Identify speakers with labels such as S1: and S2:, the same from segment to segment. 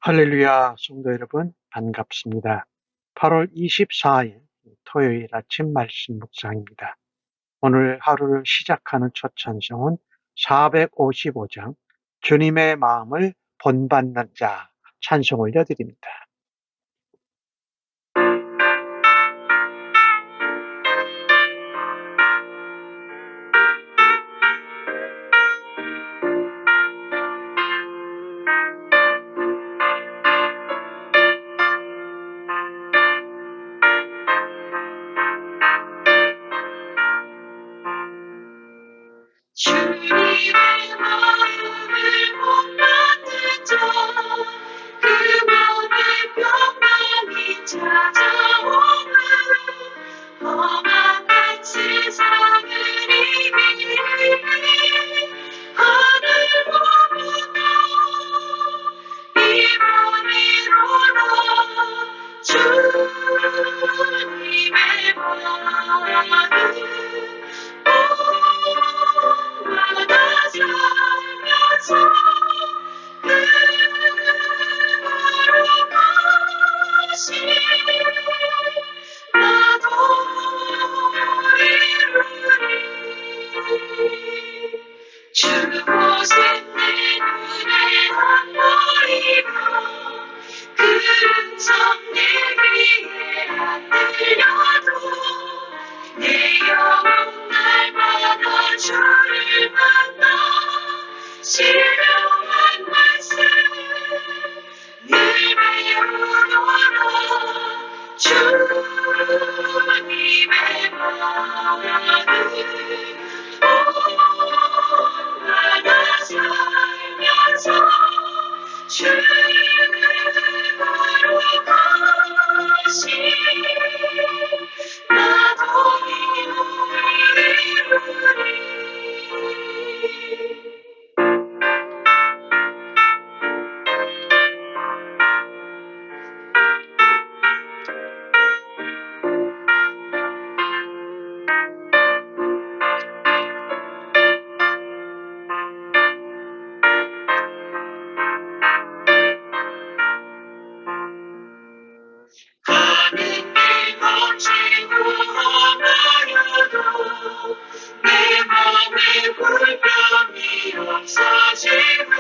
S1: 할렐루야, 성도 여러분, 반갑습니다. 8월 24일 토요일 아침 말씀 묵상입니다. 오늘 하루를 시작하는 첫 찬송은 455장 주님의 마음을 본받는 자 찬송 올려드립니다.
S2: 주님의 마음을 본받는 자, 그 맘에 평강이 찾아오는 험한 세상을 이기리 하늘 보고도 이번이로라 주님의 마음을 나가 살면서 걸어가시 나도 이루리 주 보신 내 눈에 안 보이고 그 음성 내 귀에 안 들려도 내 영혼 날마다 주를 만나 신령한 말씀 늘 배우노라 주님의 마음을 본받아 살면서 주님을 걸어가시 나도 이루리 가는 길 거치고 험하여도 내 맘에 불평이 없어지고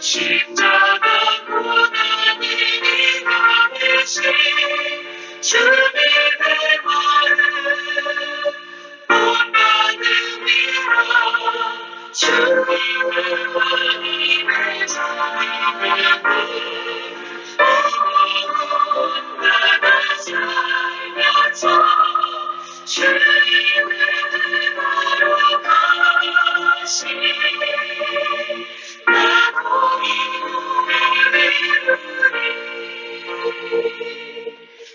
S2: 십자가 고난이 네가 대신 주님의 마음 본받음이라 주님의 마음을 전하고 나가 살면서 주님을 걸어가시 나도 이루리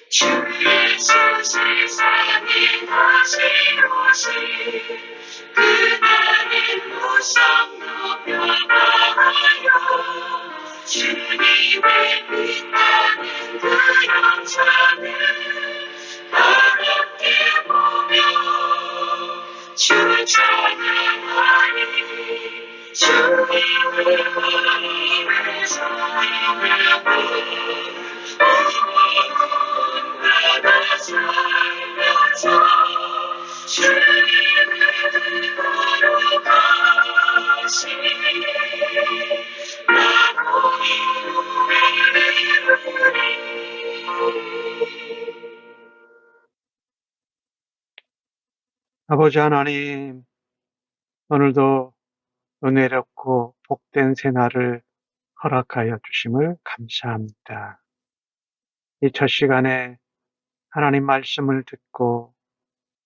S2: 주 예수 세상에 다시 오시 그날은 무성도 변화하여 주님의 빛나는 그 영광을 어렵게 보며 주 찬양하니 주님의 마음을 전하고 나가 살면서 주님을 걸어가시 나도 이루리
S1: 아버지 하나님, 오늘도 은혜롭고 복된 새날을 허락하여 주심을 감사합니다. 이 첫 시간에 하나님 말씀을 듣고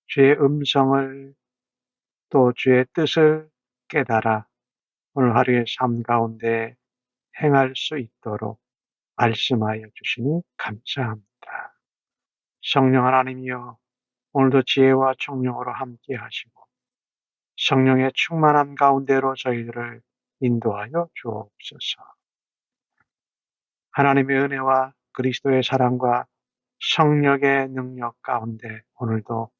S1: 주의 음성을 또 주의 뜻을 깨달아 오늘 하루의 삶 가운데 행할 수 있도록 말씀하여 주시니 감사합니다. 성령 하나님이여, 오늘도 지혜와 총명으로 함께 하시고 성령의 충만한 가운데로 저희들을 인도하여 주옵소서. 하나님의 은혜와 그리스도의 사랑과 성령의 능력 가운데 오늘도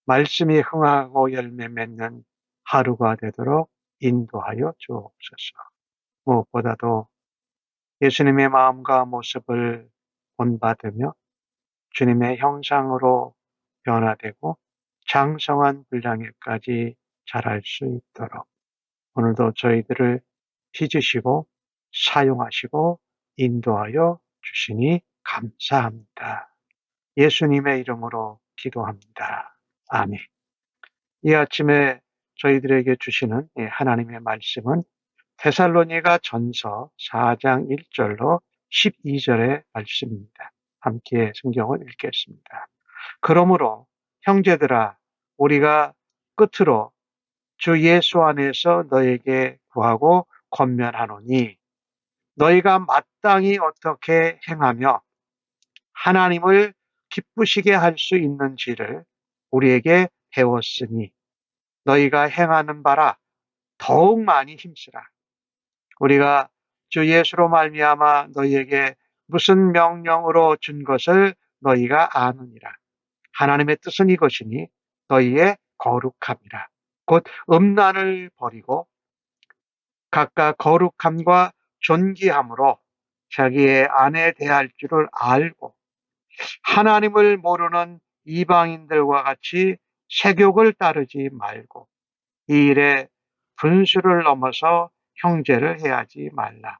S1: 말씀이 흥하고 열매 맺는 하루가 되도록 인도하여 주옵소서. 무엇보다도 예수님의 마음과 모습을 본받으며 주님의 형상으로 변화되고 장성한 분량에까지 자랄 수 있도록 오늘도 저희들을 빚으시고 사용하시고 인도하여 주시니 감사합니다. 예수님의 이름으로 기도합니다. 아멘. 이 아침에 저희들에게 주시는 하나님의 말씀은 데살로니가 전서 4장 1절로 12절의 말씀입니다. 함께 성경을 읽겠습니다. 그러므로 형제들아 우리가 끝으로 주 예수 안에서 너에게 구하고 권면하노니 너희가 마땅히 어떻게 행하며 하나님을 기쁘시게 할 수 있는지를 우리에게 배웠으니 너희가 행하는 바라 더욱 많이 힘쓰라. 우리가 주 예수로 말미암아 너희에게 무슨 명령으로 준 것을 너희가 아느니라. 하나님의 뜻은 이것이니 너희의 거룩함이라. 곧 음란을 버리고 각각 거룩함과 존귀함으로 자기의 아내 대할 줄을 알고 하나님을 모르는 이방인들과 같이 세욕을 따르지 말고 이 일에 분수를 넘어서 형제를 해하지 말라.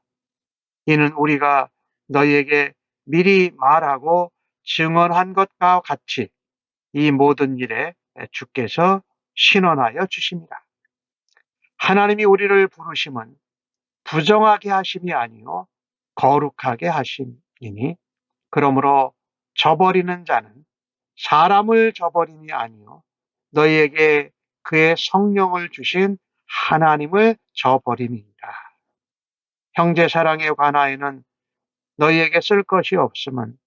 S1: 이는 우리가 너희에게 미리 말하고 증언한 것과 같이 이 모든 일에 주께서 신원하여 주십니다. 하나님이 우리를 부르심은 부정하게 하심이 아니요 거룩하게 하심이니 그러므로 저버리는 자는 사람을 저버림이 아니요 너희에게 그의 성령을 주신 하나님을 저버림이니라. 형제 사랑에 관하여는 너희에게 쓸 것이 없음은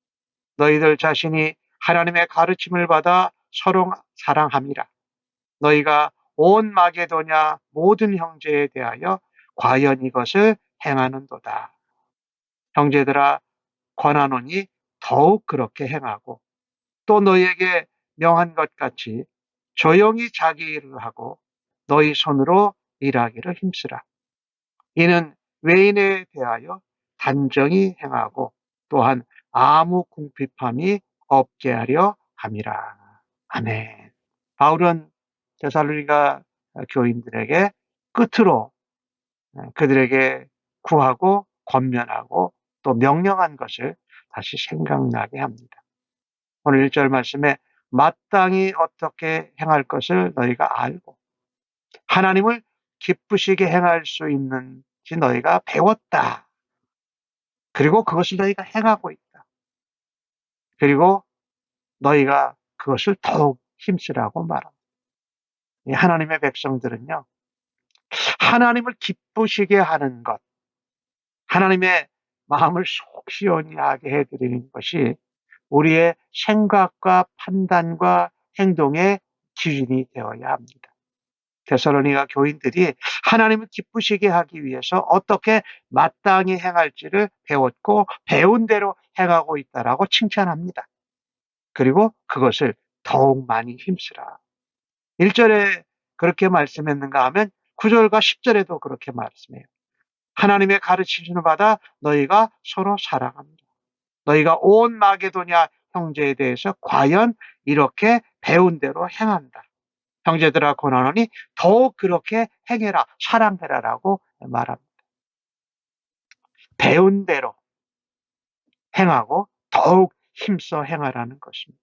S1: 너희들 자신이 하나님의 가르침을 받아 서로 사랑함이라. 너희가 온 마게도냐 모든 형제에 대하여 과연 이것을 행하는도다. 형제들아 권하노니 더욱 그렇게 행하고 또 너희에게 명한 것 같이 조용히 자기 일을 하고 너희 손으로 일하기를 힘쓰라. 이는 외인에 대하여 단정히 행하고 또한 아무 궁핍함이 없게 하려 함이라. 아멘. 바울은 데살로니가 교인들에게 끝으로 그들에게 구하고 권면하고 또 명령한 것을 다시 생각나게 합니다. 오늘 1절 말씀에 마땅히 어떻게 행할 것을 너희가 알고 하나님을 기쁘시게 행할 수 있는지 너희가 배웠다. 그리고 그것을 너희가 행하고 있다. 그리고 너희가 그것을 더욱 힘쓰라고 말합니다. 하나님의 백성들은요. 하나님을 기쁘시게 하는 것, 하나님의 마음을 속 시원하게 해드리는 것이 우리의 생각과 판단과 행동의 기준이 되어야 합니다. 데살로니가 교인들이 하나님을 기쁘시게 하기 위해서 어떻게 마땅히 행할지를 배웠고 배운 대로 행하고 있다라고 칭찬합니다. 그리고 그것을 더욱 많이 힘쓰라. 1절에 그렇게 말씀했는가 하면 9절과 10절에도 그렇게 말씀해요. 하나님의 가르치심을 받아 너희가 서로 사랑합니다. 너희가 온 마게도냐 형제에 대해서 과연 이렇게 배운 대로 행한다. 형제들아 권하노니 더욱 그렇게 행해라, 사랑해라라고 말합니다. 배운 대로 행하고 더욱 힘써 행하라는 것입니다.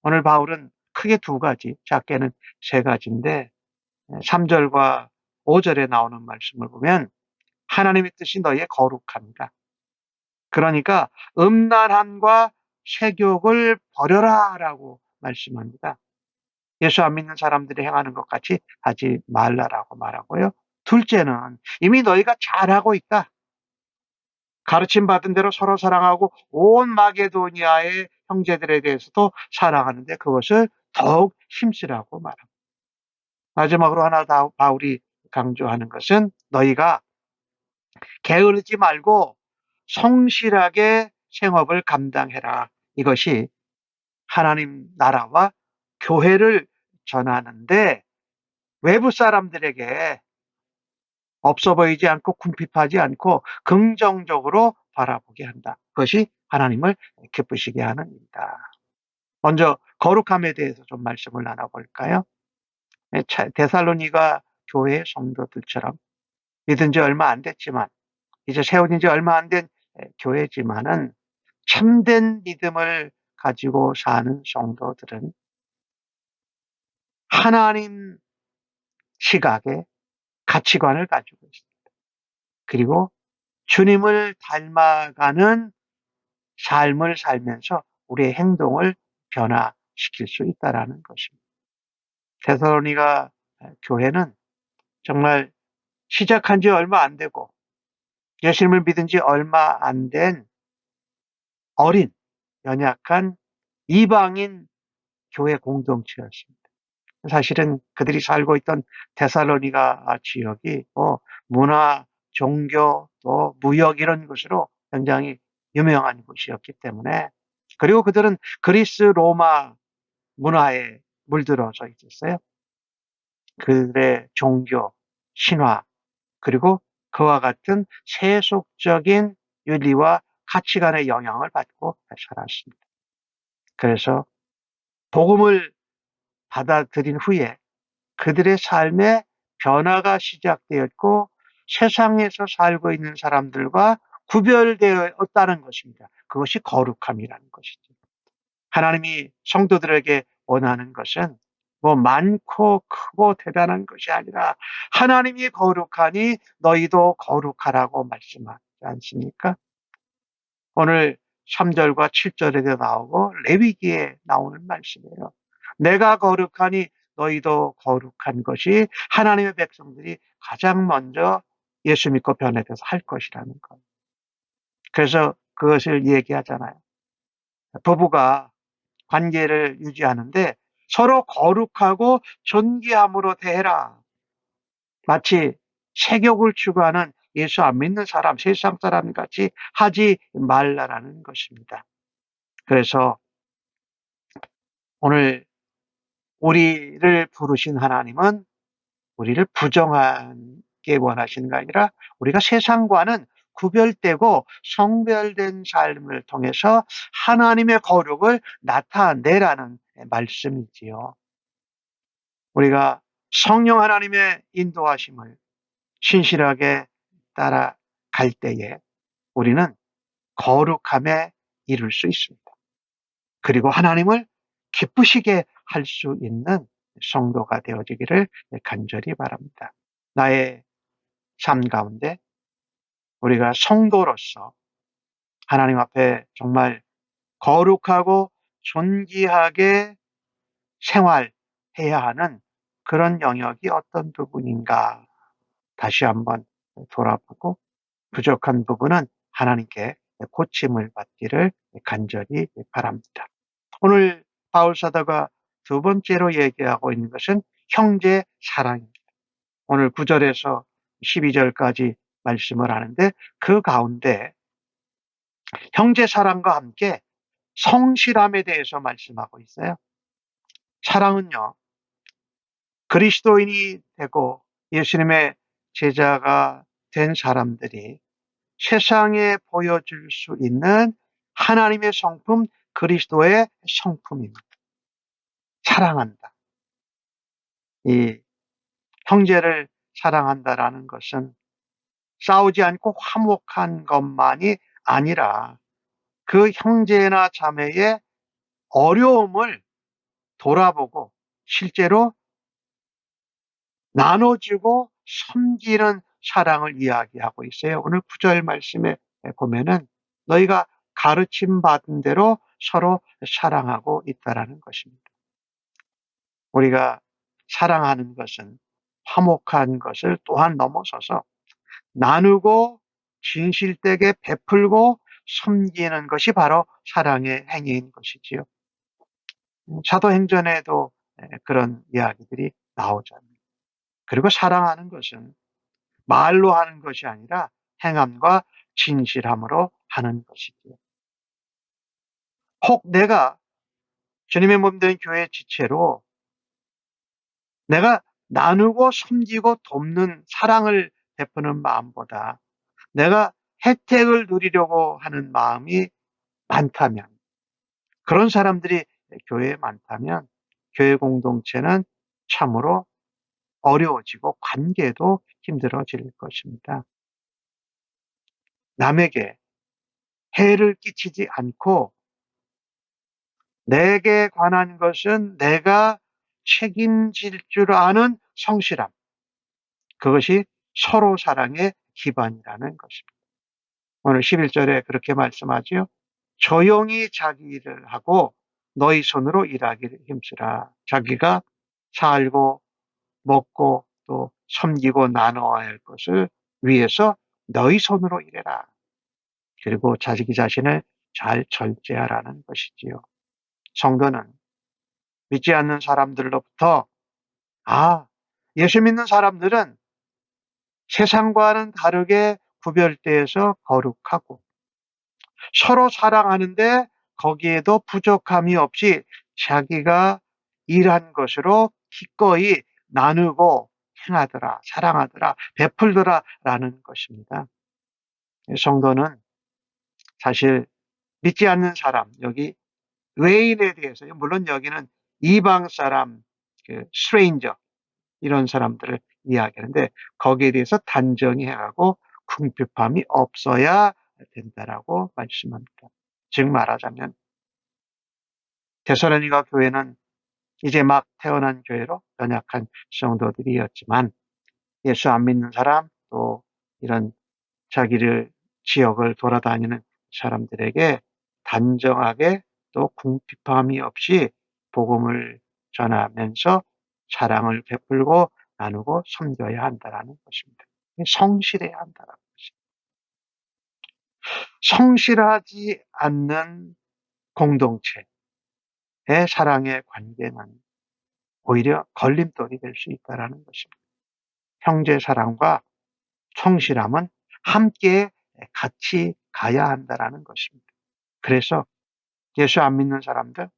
S1: 오늘 바울은 크게 두 가지, 작게는 세 가지인데 3절과 5절에 나오는 말씀을 보면 하나님의 뜻이 너희의 거룩합니다. 그러니까 음란함과 세욕을 버려라라고 말씀합니다. 예수 안 믿는 사람들이 행하는 것 같이 하지 말라라고 말하고요. 둘째는 이미 너희가 잘하고 있다. 가르침 받은 대로 서로 사랑하고 온 마게도니아의 형제들에 대해서도 사랑하는데 그것을 더욱 힘쓰라고 말합니다. 마지막으로 하나 바울이 강조하는 것은 너희가 게으르지 말고 성실하게 생업을 감당해라. 이것이 하나님 나라와 교회를 전하는데 외부 사람들에게 없어 보이지 않고 궁핍하지 않고 긍정적으로 바라보게 한다. 그것이 하나님을 기쁘시게 하는 일이다. 먼저 거룩함에 대해서 좀 말씀을 나눠볼까요? 데살로니가 교회 성도들처럼 믿은 지 얼마 안 됐지만 이제 세워진 지 얼마 안 된 교회지만은 참된 믿음을 가지고 사는 성도들은 하나님 시각의 가치관을 가지고 있습니다. 그리고 주님을 닮아가는 삶을 살면서 우리의 행동을 변화시킬 수 있다라는 것입니다. 데살로니가 교회는 정말 시작한 지 얼마 안 되고 예수님을 믿은 지 얼마 안 된 어린 연약한 이방인 교회 공동체였습니다. 사실은 그들이 살고 있던 데살로니가 지역이 문화, 종교, 또 무역 이런 것으로 굉장히 유명한 곳이었기 때문에, 그리고 그들은 그리스 로마 문화에 물들어서 있었어요. 그들의 종교, 신화, 그리고 그와 같은 세속적인 윤리와 가치관의 영향을 받고 살았습니다. 그래서 복음을 받아들인 후에 그들의 삶에 변화가 시작되었고 세상에서 살고 있는 사람들과 구별되었다는 것입니다. 그것이 거룩함이라는 것이죠. 하나님이 성도들에게 원하는 것은 많고 크고 대단한 것이 아니라 하나님이 거룩하니 너희도 거룩하라고 말씀하지 않습니까? 오늘 3절과 7절에도 나오고 레위기에 나오는 말씀이에요. 내가 거룩하니 너희도 거룩한 것이 하나님의 백성들이 가장 먼저 예수 믿고 변해서 할 것이라는 것. 그래서 그것을 얘기하잖아요. 부부가 관계를 유지하는데 서로 거룩하고 존귀함으로 대해라. 마치 세욕을 추구하는 예수 안 믿는 사람, 세상 사람 같이 하지 말라라는 것입니다. 그래서 오늘 우리를 부르신 하나님은 우리를 부정하게 원하시는 게 아니라 우리가 세상과는 구별되고 성별된 삶을 통해서 하나님의 거룩을 나타내라는 말씀이지요. 우리가 성령 하나님의 인도하심을 신실하게 따라갈 때에 우리는 거룩함에 이룰 수 있습니다. 그리고 하나님을 기쁘시게 할 수 있는 성도가 되어지기를 간절히 바랍니다. 나의 삶 가운데 우리가 성도로서 하나님 앞에 정말 거룩하고 존귀하게 생활해야 하는 그런 영역이 어떤 부분인가 다시 한번 돌아보고 부족한 부분은 하나님께 고침을 받기를 간절히 바랍니다. 오늘 바울 사도가 두 번째로 얘기하고 있는 것은 형제 사랑입니다. 오늘 9절에서 12절까지 말씀을 하는데 그 가운데 형제 사랑과 함께 성실함에 대해서 말씀하고 있어요. 사랑은요, 그리스도인이 되고 예수님의 제자가 된 사람들이 세상에 보여줄 수 있는 하나님의 성품, 그리스도의 성품입니다. 사랑한다. 이 형제를 사랑한다라는 것은 싸우지 않고 화목한 것만이 아니라 그 형제나 자매의 어려움을 돌아보고 실제로 나눠주고 섬기는 사랑을 이야기하고 있어요. 오늘 9절 말씀에 보면은 너희가 가르침 받은 대로 서로 사랑하고 있다라는 것입니다. 우리가 사랑하는 것은 화목한 것을 또한 넘어서서 나누고 진실되게 베풀고 섬기는 것이 바로 사랑의 행위인 것이지요. 사도행전에도 그런 이야기들이 나오잖아요. 그리고 사랑하는 것은 말로 하는 것이 아니라 행함과 진실함으로 하는 것이지요. 혹 내가 주님의 몸 된 교회 지체로 내가 나누고 섬기고 돕는 사랑을 베푸는 마음보다 내가 혜택을 누리려고 하는 마음이 많다면, 그런 사람들이 교회에 많다면 교회 공동체는 참으로 어려워지고 관계도 힘들어질 것입니다. 남에게 해를 끼치지 않고 내게 관한 것은 내가 책임질 줄 아는 성실함, 그것이 서로 사랑의 기반이라는 것입니다. 오늘 11절에 그렇게 말씀하지요. 조용히 자기 일을 하고 너희 손으로 일하기를 힘쓰라. 자기가 살고 먹고 또 섬기고 나눠야 할 것을 위해서 너희 손으로 일해라. 그리고 자기 자신을 잘 절제하라는 것이지요. 성도는 믿지 않는 사람들로부터 예수 믿는 사람들은 세상과는 다르게 구별되어서 거룩하고 서로 사랑하는데 거기에도 부족함이 없이 자기가 일한 것으로 기꺼이 나누고 행하더라, 사랑하더라, 베풀더라라는 것입니다. 성도는 사실 믿지 않는 사람, 여기 외인에 대해서, 물론 여기는 이방 사람, stranger 이런 사람들을 이야기하는데 거기에 대해서 단정히 해가고 궁핍함이 없어야 된다라고 말씀합니다. 즉 말하자면 데살로니가 교회는 이제 막 태어난 교회로 연약한 성도들이었지만 예수 안 믿는 사람, 또 이런 자기를 지역을 돌아다니는 사람들에게 단정하게 또 궁핍함이 없이 복음을 전하면서 사랑을 베풀고 나누고 섬겨야 한다는 것입니다. 성실해야 한다는 것입니다. 성실하지 않는 공동체의 사랑의 관계는 오히려 걸림돌이 될 수 있다는 것입니다. 형제 사랑과 성실함은 함께 같이 가야 한다는 것입니다. 그래서 예수 안 믿는 사람들,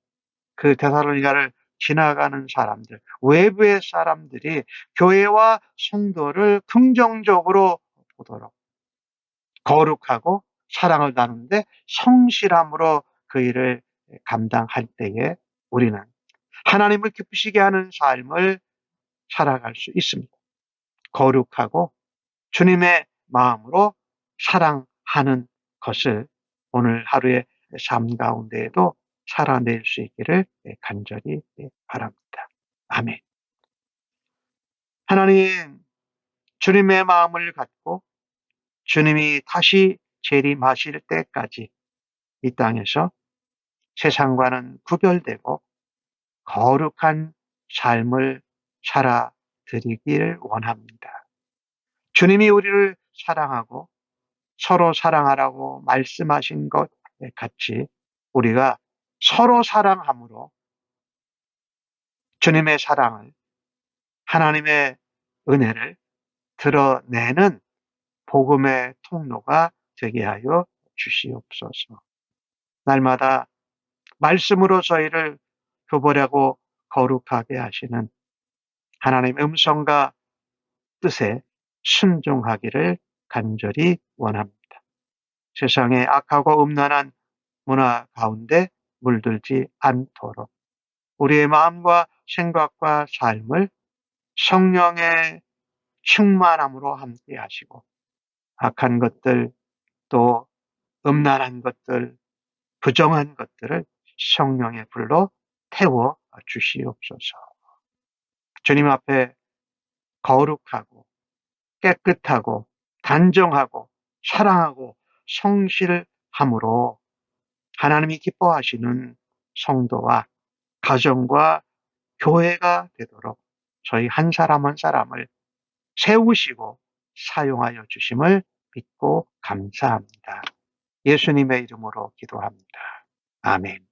S1: 그 데살로니가를 지나가는 사람들, 외부의 사람들이 교회와 성도를 긍정적으로 보도록 거룩하고 사랑을 나누는데 성실함으로 그 일을 감당할 때에 우리는 하나님을 기쁘시게 하는 삶을 살아갈 수 있습니다. 거룩하고 주님의 마음으로 사랑하는 것을 오늘 하루의 삶 가운데에도 살아낼 수 있기를 간절히 바랍니다. 아멘. 하나님, 주님의 마음을 갖고 주님이 다시 재림하실 때까지 이 땅에서 세상과는 구별되고 거룩한 삶을 살아드리기를 원합니다. 주님이 우리를 사랑하고 서로 사랑하라고 말씀하신 것 같이 우리가 서로 사랑함으로 주님의 사랑을, 하나님의 은혜를 드러내는 복음의 통로가 되게 하여 주시옵소서. 날마다 말씀으로 저희를 교보라고 거룩하게 하시는 하나님의 음성과 뜻에 순종하기를 간절히 원합니다. 세상의 악하고 음란한 문화 가운데 물들지 않도록 우리의 마음과 생각과 삶을 성령의 충만함으로 함께 하시고 악한 것들, 또 음란한 것들, 부정한 것들을 성령의 불로 태워 주시옵소서. 주님 앞에 거룩하고 깨끗하고 단정하고 사랑하고 성실함으로 하나님이 기뻐하시는 성도와 가정과 교회가 되도록 저희 한 사람 한 사람을 세우시고 사용하여 주심을 믿고 감사합니다. 예수님의 이름으로 기도합니다. 아멘.